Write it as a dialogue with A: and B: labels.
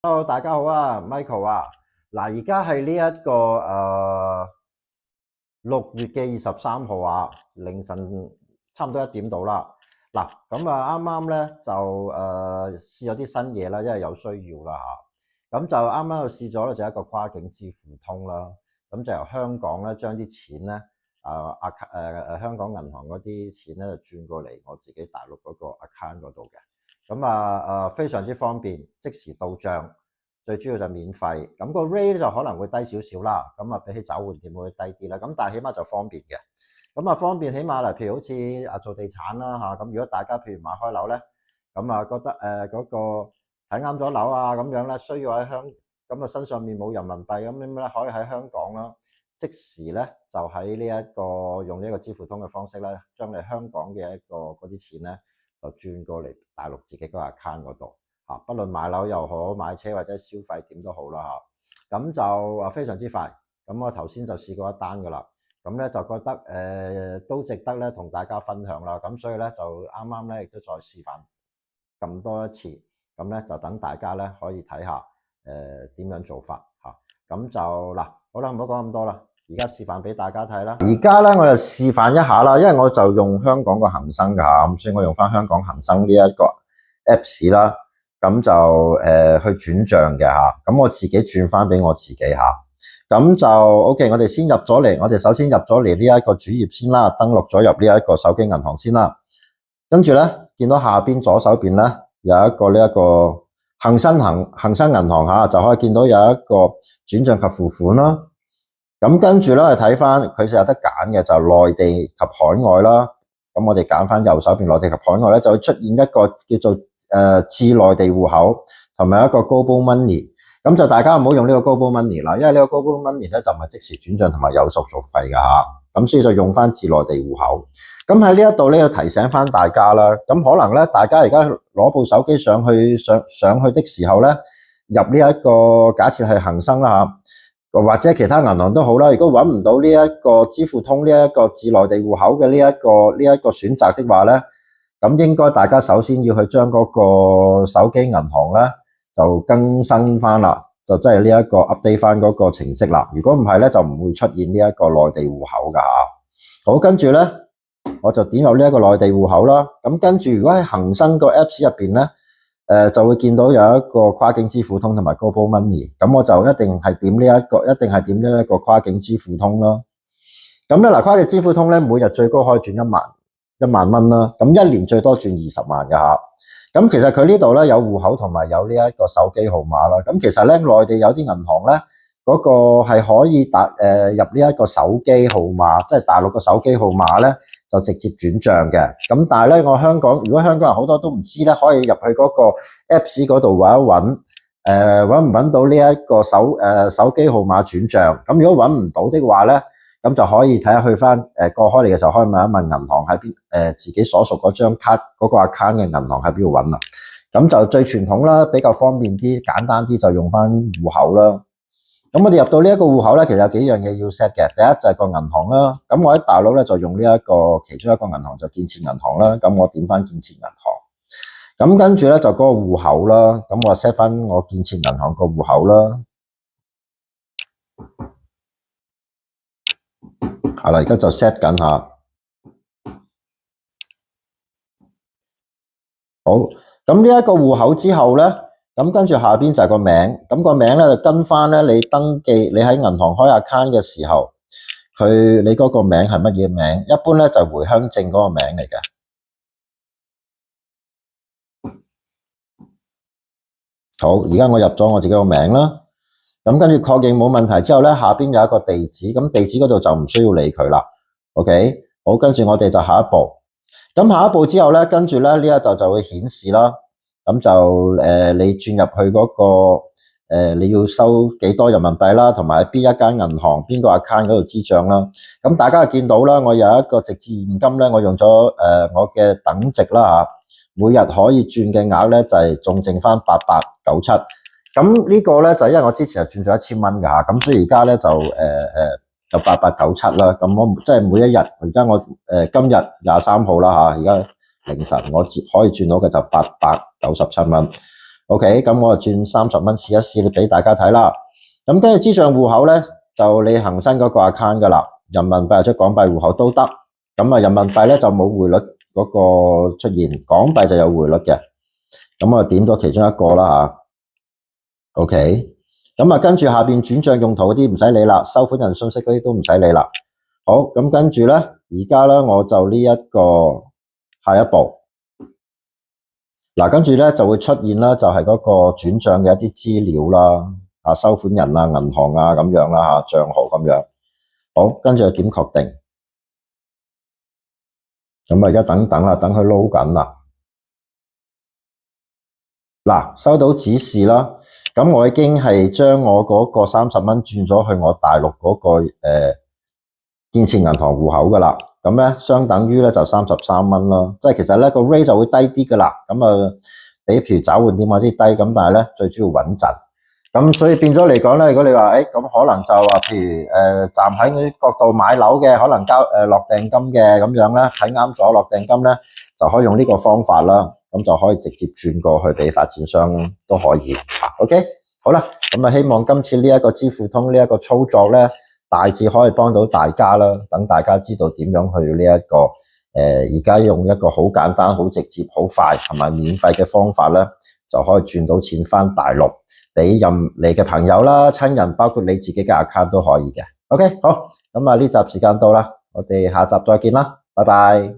A: Hello，大家好啊，Michael 啊，嗱，而家係呢一個6月嘅23號啊，凌晨差唔多1點到啦。嗱，咁啊啱啱咧就試咗啲新嘢啦，因為有需要啦嚇。咁就啱啱就試咗咧，就一個跨境支付通啦。咁就由香港咧將啲錢咧香港銀行嗰啲錢咧就轉過嚟我自己大陸嗰個 account 嗰度嘅。咁非常之方便，即時到帳。最主要就免費，咁個 rate 就可能會低少少啦，咁比起找換店會低啲啦，咁但係起碼就方便嘅，咁方便起碼譬如好似做地產啦嚇，咁如果大家譬如買開樓咧，咁覺得嗰個睇啱咗樓啊咁樣咧，需要喺身上面冇人民幣咁樣咧，可以喺香港啦，即時咧就喺呢一個用呢個支付通嘅方式咧，將你香港嘅嗰啲錢咧就轉過嚟大陸自己個 account 嗰度。不論買樓又好，買車或者消費點都好啦嚇，咁就非常之快。咁我頭先就試過一單噶啦，咁咧就覺得都值得咧同大家分享啦。咁所以咧就啱啱咧亦都再示範咁多一次，咁咧就等大家咧可以睇下點樣做法嚇。咁就嗱，好啦，唔好講咁多啦，而家示範俾大家睇啦。而家咧我就示範一下啦，因為我就用香港個恒生㗎嚇，咁所以我用翻香港恒生呢一個 Apps 啦。咁就去轉賬嘅嚇，咁我自己轉翻俾我自己嚇，咁就 OK。我哋先入咗嚟，我哋首先入咗嚟呢一個主頁先啦，登錄咗入呢一個手機銀行先啦，跟住咧見到下邊左手邊咧有一個呢一個恒生銀行嚇，就可以見到有一個轉賬及付款啦。咁跟住咧睇翻佢就有得揀嘅，就內地及海外啦。咁我哋揀翻右手邊內地及海外咧，就會出現一個叫做置內地戶口同埋一個 Global Money， 咁就大家唔好用呢個 Global Money 啦，因為呢個 Global Money 咧就唔係即時轉賬同埋有手續費㗎嚇，咁所以就用翻置內地戶口。咁喺呢一度咧要提醒翻大家啦，咁可能咧大家而家攞部手機上去的時候咧，入呢一個假設係恒生啦嚇，或者其他銀行都好啦，如果揾唔到呢一個支付通呢一個置內地戶口嘅呢一個選擇的話咧，咁應該大家首先要去將嗰個手機銀行咧就更新翻啦，就即係呢一個 update 翻嗰個程式啦。如果唔係咧，就唔會出現呢一個內地戶口噶嚇。好，跟住咧我就點入呢一個內地戶口啦。咁跟住如果喺恒生個 Apps 入邊咧，就會見到有一個跨境支付通同埋 Global Money。咁我就一定係點呢一個跨境支付通啦。咁咧嗱，跨境支付通咧每日最高可以轉1萬蚊啦，咁一年最多轉20萬嘅嚇。咁其實佢呢度咧有戶口同埋有呢一個手機號碼啦。咁其實咧內地有啲銀行咧嗰個係可以入呢一個手機號碼，即係大陸個手機號碼咧就直接轉賬嘅。咁但係咧如果香港人好多都唔知咧，可以入去嗰個 Apps 嗰度揾一揾，揾唔揾到呢一個手機號碼轉賬。咁如果揾唔到的話咧，咁就可以睇下去翻過開嚟嘅時候，可以問一問銀行喺邊，自己所屬嗰張卡嗰個 account 嘅銀行喺邊度揾啦。咁就最傳統啦，比較方便啲、簡單啲，就用翻戶口啦。咁我哋入到呢一個戶口咧，其實有幾樣嘢要 set 嘅。第一就係個銀行啦。咁我喺大陸咧就用呢一個其中一個銀行就建設銀行啦。咁我點翻建設銀行。咁跟住咧就嗰個戶口啦。咁我 set 翻我建設銀行個戶口啦。係啦，而家就 set 緊下。好，咁呢一個戶口之後咧，咁跟住下邊就係個名。咁個名咧就跟翻咧你登記，你喺銀行開 account 嘅時候，你嗰個名係乜嘢名？一般咧就回鄉證嗰個名嚟嘅。好，而家我入咗我自己個名啦。咁跟住確認冇問題之後咧，下邊有一個地址，咁地址嗰度就唔需要理佢啦。OK， 好，跟住我哋就下一步。咁下一步之後咧，跟住咧呢一度就會顯示啦。咁就你轉入去嗰個你要收幾多人民幣啦，同埋喺邊一間銀行邊個 account 嗰度支帳啦。咁大家就見到啦，我有一個直至現金咧，我用咗我嘅等值啦嚇，每日可以轉嘅額咧就係仲剩翻8897。咁呢個咧就因為我之前係轉咗1000蚊㗎嚇，咁所以而家咧就8897啦。咁我即係每一日，而家我今日23號啦嚇，而家凌晨我可以轉到嘅就897蚊。OK， 咁我就轉30蚊試一試俾大家睇啦。咁跟住支賬戶口咧，就你恒生嗰個 account 噶啦，人民幣或者港幣戶口都得。咁啊，人民幣咧就冇匯率嗰個出現，港幣就有匯率嘅。咁我點咗其中一個啦吓。OK， 咁啊跟住下邊轉賬用途嗰啲唔使理啦，收款人信息嗰啲都唔使理啦。好，咁跟住咧，而家咧我就呢一個下一步。嗱，跟住咧就會出現啦，就係嗰個轉賬嘅一啲資料啦，啊，收款人啊、銀行啊咁樣啦嚇，帳號咁樣。好，跟住就點確定？咁啊，而家等等啦，等佢撈緊啦。嗱，收到指示啦，咁我已經係將我嗰個30蚊轉咗去我大陸嗰個建設銀行戶口噶啦。咁咧，相等於咧就33蚊咯，即係其實咧個 rate 就會低啲噶啦。咁啊，比譬如找換店嗰啲低，咁但係咧最主要穩陣。咁所以變咗嚟講咧，如果你話咁可能就話譬如站喺嗰啲角度買樓嘅，可能交落訂金嘅咁樣咧，睇啱咗落訂金咧，就可以用呢個方法啦。咁就可以直接轉過去俾發展商都可以。OK， 好啦，咁啊希望今次呢一個支付通呢一個操作咧，大致可以幫到大家啦，等大家知道點樣去呢一個而家用一個好簡單、好直接、好快同埋免費嘅方法咧，就可以轉到錢返大陸，俾任你嘅朋友啦、親人，包括你自己嘅 account 都可以嘅。OK， 好，咁啊呢集時間到啦，我哋下集再見啦，拜拜。